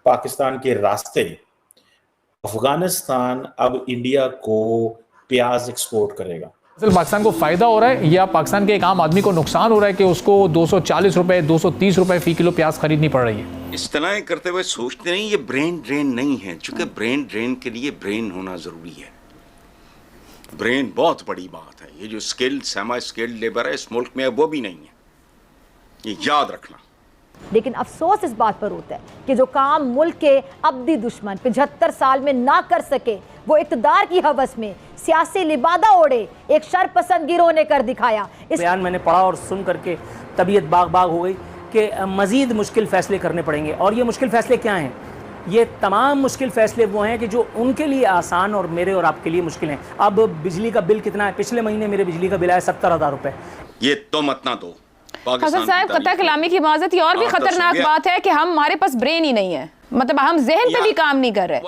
पाकिस्तान के रास्ते अफगानिस्तान अब इंडिया को प्याज एक्सपोर्ट करेगा। पाकिस्तान को फायदा हो रहा है या पाकिस्तान के एक आम आदमी को नुकसान हो रहा है कि उसको 240 रुपए 230 रुपए फी किलो प्याज खरीदनी पड़ रही है? इस तरह करते हुए सोचते नहीं, ये ब्रेन ड्रेन नहीं है, क्योंकि ब्रेन ड्रेन के लिए ब्रेन होना जरूरी है। ब्रेन बहुत बड़ी बात है। ये जो स्किल्ड सेमी स्किल्ड लेबर है इस मुल्क में वो भी नहीं है, ये याद रखना। लेकिन अफसोस इस बात पर होता है कि जो काम मुल्क के अब्दी दुश्मन 75 साल में ना कर सके, वो इक़्तिदार की हवस में सियासी लिबादा ओढ़े एक शरपसंद गिरोह ने कर दिखाया। इस बयान मैंने पढ़ा और सुन करके तबीयत बाग बाग हो गई कि मज़ीद मुश्किल फ़ैसले करने पड़ेंगे। और ये मुश्किल फ़ैसले क्या हैं? ये तमाम मुश्किल फ़ैसले वो हैं कि जो उनके लिए आसान और मेरे और आपके लिए मुश्किल हैं। अब बिजली का बिल कितना है? पिछले महीने मेरे बिजली का बिल आया 70,000 रुपये। ये तो मत ना दो हसन साहब, कतई कलामी की माज़रत। ये और भी खतरनाक बात है कि हमारे पास ब्रेन ही नहीं है, मतलब हम जहन पे भी काम नहीं कर रहे।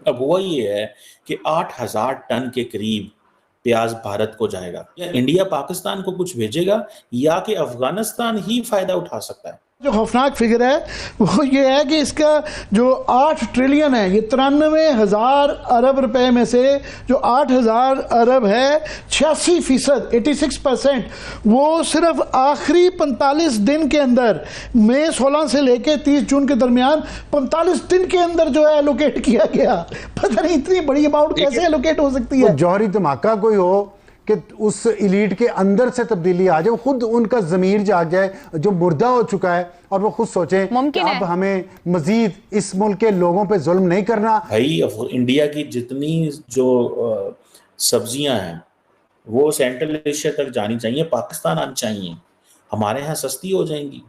अब वो ये है कि 8,000 टन के करीब प्याज भारत को जाएगा। या इंडिया पाकिस्तान को कुछ भेजेगा या कि अफगानिस्तान ही फायदा उठा सकता है? जो खौफनाक फिगर है वो ये है कि इसका जो 8 ट्रिलियन है, ये 93,000 अरब रुपए में से जो 8,000 अरब है 86%, 86% वो सिर्फ आखिरी 45 दिन के अंदर, मई 16 से लेके 30 जून के दरमियान 45 दिन के अंदर जो है एलोकेट किया गया। पता नहीं इतनी बड़ी अमाउंट कैसे एलोकेट हो सकती है। जौहरी धमाका कोई हो कि उस इलीट के अंदर से तब्दीली आ जाए, खुद उनका ज़मीर जाग जाए जो मुर्दा हो चुका है, और वो खुद सोचें कि अब हमें मजीद इस मुल्क के लोगों पे जुल्म नहीं करना। भाई इंडिया की जितनी जो सब्जियां हैं वो सेंट्रल एशिया तक जानी चाहिए, पाकिस्तान आनी चाहिए, हमारे यहाँ सस्ती हो जाएंगी।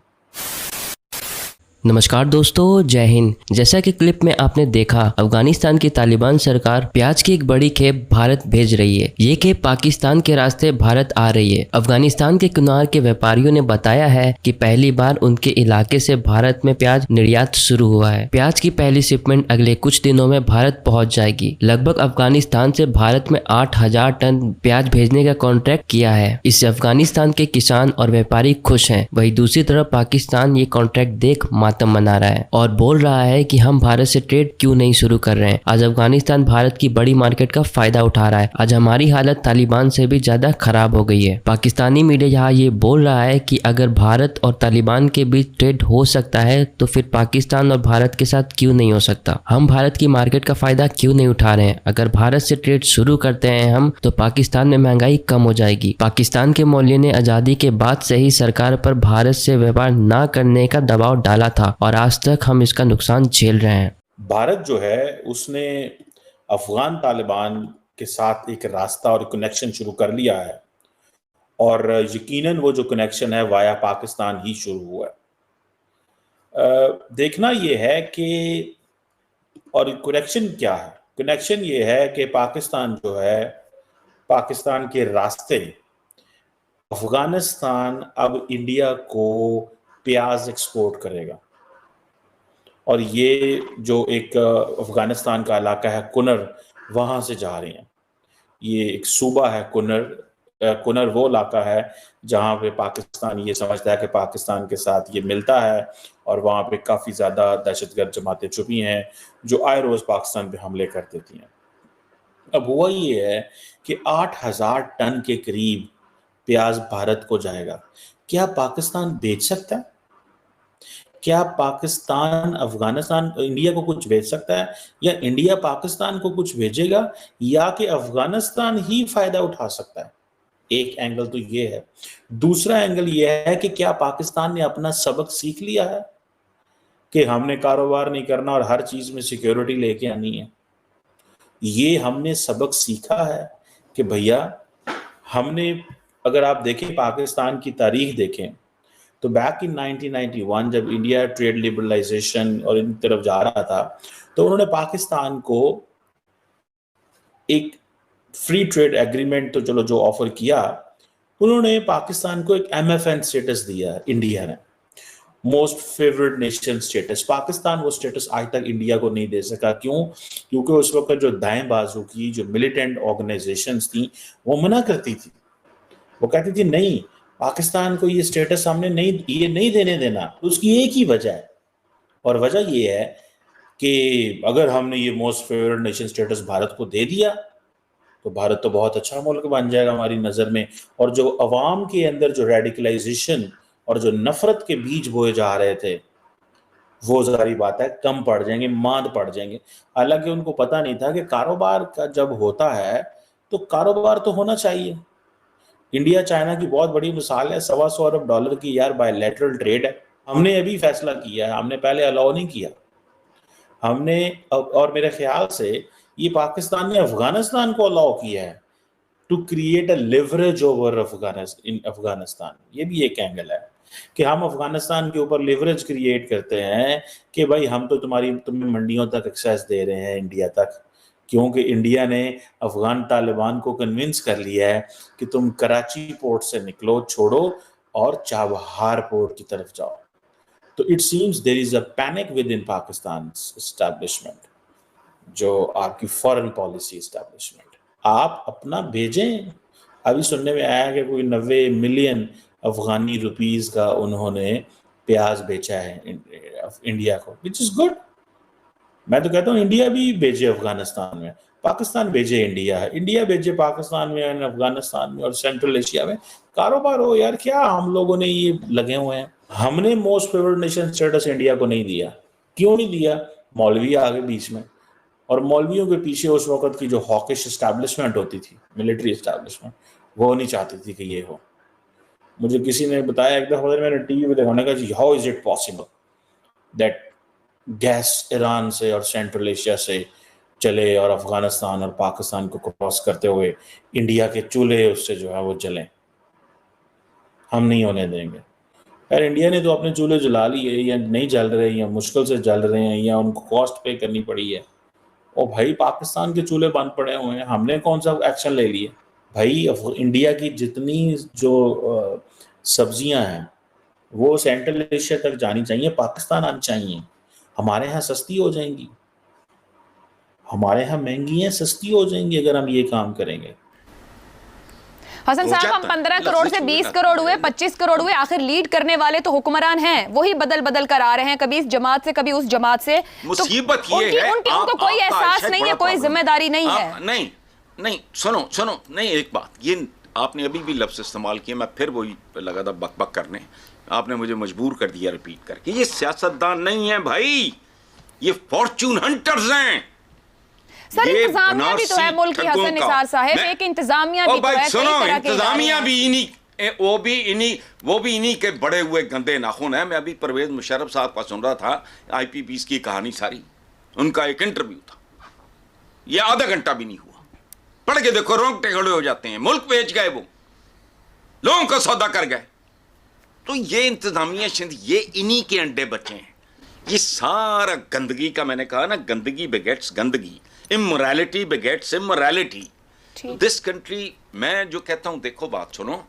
नमस्कार दोस्तों, जय हिंद। जैसा कि क्लिप में आपने देखा, अफगानिस्तान की तालिबान सरकार प्याज की एक बड़ी खेप भारत भेज रही है। ये खेप पाकिस्तान के रास्ते भारत आ रही है। अफगानिस्तान के किनार के व्यापारियों ने बताया है कि पहली बार उनके इलाके से भारत में प्याज निर्यात शुरू हुआ है। प्याज की पहली शिपमेंट अगले कुछ दिनों में भारत पहुंच जाएगी। लगभग अफगानिस्तान से भारत में 8,000 टन प्याज भेजने का कॉन्ट्रैक्ट किया है। इससे अफगानिस्तान के किसान और व्यापारी खुश हैं। वहीं दूसरी तरफ पाकिस्तान ये कॉन्ट्रैक्ट देख मातम मना रहा है और बोल रहा है कि हम भारत से ट्रेड क्यों नहीं शुरू कर रहे हैं। आज अफगानिस्तान भारत की बड़ी मार्केट का फायदा उठा रहा है। आज हमारी हालत तालिबान से भी ज्यादा खराब हो गई है। पाकिस्तानी मीडिया यहाँ ये बोल रहा है कि अगर भारत और तालिबान के बीच ट्रेड हो सकता है तो फिर पाकिस्तान और भारत के साथ क्यों नहीं हो सकता। हम भारत की मार्केट का फायदा क्यों नहीं उठा रहे हैं। अगर भारत से ट्रेड शुरू करते हैं हम तो पाकिस्तान में महंगाई कम हो जाएगी। पाकिस्तान के मौलवी ने आजादी के बाद से ही सरकार पर भारत से व्यापार न करने का दबाव डाला था और आज तक हम इसका नुकसान झेल रहे हैं। भारत जो है उसने अफगान तालिबान के साथ एक रास्ता और कनेक्शन शुरू कर लिया है और यकीनन वो जो कनेक्शन है वाया पाकिस्तान ही शुरू हुआ है। देखना ये है कि और कनेक्शन क्या है। कनेक्शन ये है कि पाकिस्तान जो है, पाकिस्तान के रास्ते अफगानिस्तान अब इंडिया को प्याज एक्सपोर्ट करेगा। और ये जो एक अफगानिस्तान का इलाका है कुनर, वहाँ से जा रहे हैं। ये एक सूबा है कुनर वो इलाका है जहाँ पे पाकिस्तान ये समझता है कि पाकिस्तान के साथ ये मिलता है और वहाँ पे काफ़ी ज़्यादा दहशतगर्द जमातें छुपी हैं जो आए रोज़ पाकिस्तान पे हमले कर देती हैं। अब हुआ ये है कि 8,000 टन के करीब प्याज भारत को जाएगा। क्या पाकिस्तान बेच सकता है? क्या पाकिस्तान अफगानिस्तान इंडिया को कुछ भेज सकता है या इंडिया पाकिस्तान को कुछ भेजेगा या कि अफगानिस्तान ही फायदा उठा सकता है? एक एंगल तो ये है। दूसरा एंगल ये है कि क्या पाकिस्तान ने अपना सबक सीख लिया है कि हमने कारोबार नहीं करना और हर चीज में सिक्योरिटी लेके आनी है। ये हमने सबक सीखा है कि भैया हमने, अगर आप देखें पाकिस्तान की तारीख देखें तो बैक इन 1991 जब इंडिया ट्रेड लिबरलाइजेशन और इन तरफ जा रहा था तो उन्होंने पाकिस्तान को एक फ्री ट्रेड एग्रीमेंट तो चलो जो ऑफर किया, उन्होंने पाकिस्तान को एक MFN स्टेटस दिया इंडिया ने, most favourite nation status. Pakistan वो स्टेटस आज तक इंडिया को नहीं दे सका। क्यों? क्योंकि उस वक्त जो दाएं बाजू की जो मिलिटेंट ऑर्गेनाइजेशंस थी वो मना करती थी। वो कहती थी नहीं, पाकिस्तान को ये स्टेटस हमने नहीं देने देना। उसकी एक ही वजह है और वजह ये है कि अगर हमने ये most favourite nation status Bharat को दे दिया तो भारत तो बहुत अच्छा मुल्क बन जाएगा हमारी नज़र में, और जो अवाम के अंदर जो रेडिकलाइजेशन और जो नफरत के बीज बोए जा रहे थे वो ज़ाहिर बात है कम पड़ जाएंगे, मांद पड़ जाएंगे। हालांकि उनको पता नहीं था कि कारोबार का जब होता है तो कारोबार तो होना चाहिए। इंडिया चाइना की बहुत बड़ी मिसाल है, $125 अरब की यार बायलैटरल ट्रेड है। हमने अभी फैसला किया है, हमने पहले अलाउ नहीं किया हमने, और मेरे ख्याल से ये पाकिस्तान ने अफगानिस्तान को अलाउ किया है to create a leverage over Afghanistan. ये भी एक एंगल है कि हम अफगानिस्तान के ऊपर लिवरेज क्रिएट करते हैं कि भाई हम तो तुम्हें मंडियों तक एक्सेस दे रहे हैं, इंडिया तक, क्योंकि इंडिया ने अफगान तालिबान को कन्विंस कर लिया है कि तुम कराची पोर्ट से निकलो, छोड़ो और चाबहार पोर्ट की तरफ जाओ। तो it seems there is a panic within Pakistan establishment, जो आपकी फॉरेन पॉलिसी एस्टैब्लिशमेंट। आप अपना भेजें। अभी सुनने में आया कि कोई 90 मिलियन अफगानी रुपीस का उन्होंने प्याज बेचा है इंडिया को, विच इज गुड। मैं तो कहता हूँ इंडिया भी भेजे अफगानिस्तान में, पाकिस्तान भेजे इंडिया, इंडिया भेजे पाकिस्तान में, अफगानिस्तान में और सेंट्रल एशिया में। कारोबार हो यार, क्या हम लोगों ने ये लगे हुए हैं। हमने most favourite nation status India को नहीं दिया। क्यों नहीं दिया? मौलवी आ गए बीच में, और मौलवियों के पीछे उस वक्त की जो हॉकिश एस्टैब्लिशमेंट होती थी, मिलिट्री एस्टैब्लिशमेंट, वो नहीं चाहती थी कि ये हो। मुझे किसी ने बताया एक दफा, मैंने टीवी पे देखा, मैंने कहा how is it possible that gas Iran से और सेंट्रल एशिया से चले और अफगानिस्तान और पाकिस्तान को क्रॉस करते हुए इंडिया के चूल्हे उससे जो है वो जलें। हम नहीं होने देंगे। यार इंडिया ने तो अपने चूल्हे जला लिए, या नहीं जल रहे, या मुश्किल से जल रहे हैं, या उनको कॉस्ट पे करनी पड़ी है। और भाई पाकिस्तान के चूल्हे बंद पड़े हुए हैं, हमने कौन सा एक्शन ले लिए? भाई इंडिया की जितनी जो सब्जियां हैं वो सेंट्रल एशिया तक जानी चाहिए, पाकिस्तान आनी चाहिए। हमारे यहाँ सस्ती हो जाएंगी, हमारे यहाँ महंगी हैं, सस्ती हो जाएंगी अगर हम ये काम करेंगे। हसन साहब, हम 15 करोड़ से 20 करोड़ हुए, 25 करोड़ हुए, आखिर लीड करने वाले तो हुक्मरान हैं, वही बदल बदल कर आ रहे हैं, कभी इस जमात से कभी उस जमात से। मुसीबत ये है उनको कोई एहसास नहीं है, कोई जिम्मेदारी नहीं है। नहीं, सुनो, नहीं, एक बात, ये आपने अभी भी लफ्ज इस्तेमाल किया, मैं फिर वही लगा था बक करने, आपने मुझे मजबूर कर दिया रिपीट करके। ये सियासतदान नहीं है भाई, ये फॉर्च्यून हंटर्स हैं। सर इंतजामिया भी तो है मुल्क की, हसन निसार साहब, एक इंतजामिया भी तो है। सुनो, इंतजामिया भी इन्हीं, वो भी इन्हीं के बड़े हुए गंदे नाखून है। मैं अभी परवेज मुशर्रफ साहब का सुन रहा था, IPPs की कहानी सारी, उनका एक इंटरव्यू था, ये आधा घंटा भी नहीं हुआ, पढ़ के देखो, रोंगटे खड़े हो जाते हैं। मुल्क बेच गए, वो लोगों का सौदा कर गए। तो ये इंतजामिया सिंध, ये इन्हीं के अंडे बचे हैं। ये सारा गंदगी का, मैंने कहा ना, गंदगी बेगेट्स गंदगी, इमोरैलिटी बेगेट्स इमोरैलिटी। दिस कंट्री, मैं जो कहता हूं, देखो बात सुनो,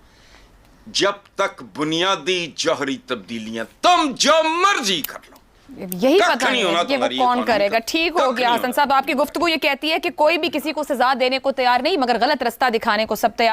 जब तक बुनियादी जौहरी तब्दीलियां, तुम जो मर्जी कर लो, यही पता नहीं है कि वो कौन करेगा। ठीक हो गया हसन साहब, आपकी गुफ्तगू ये कहती है कि कोई भी किसी को सजा देने को तैयार नहीं, मगर गलत रास्ता दिखाने को सब तैयार।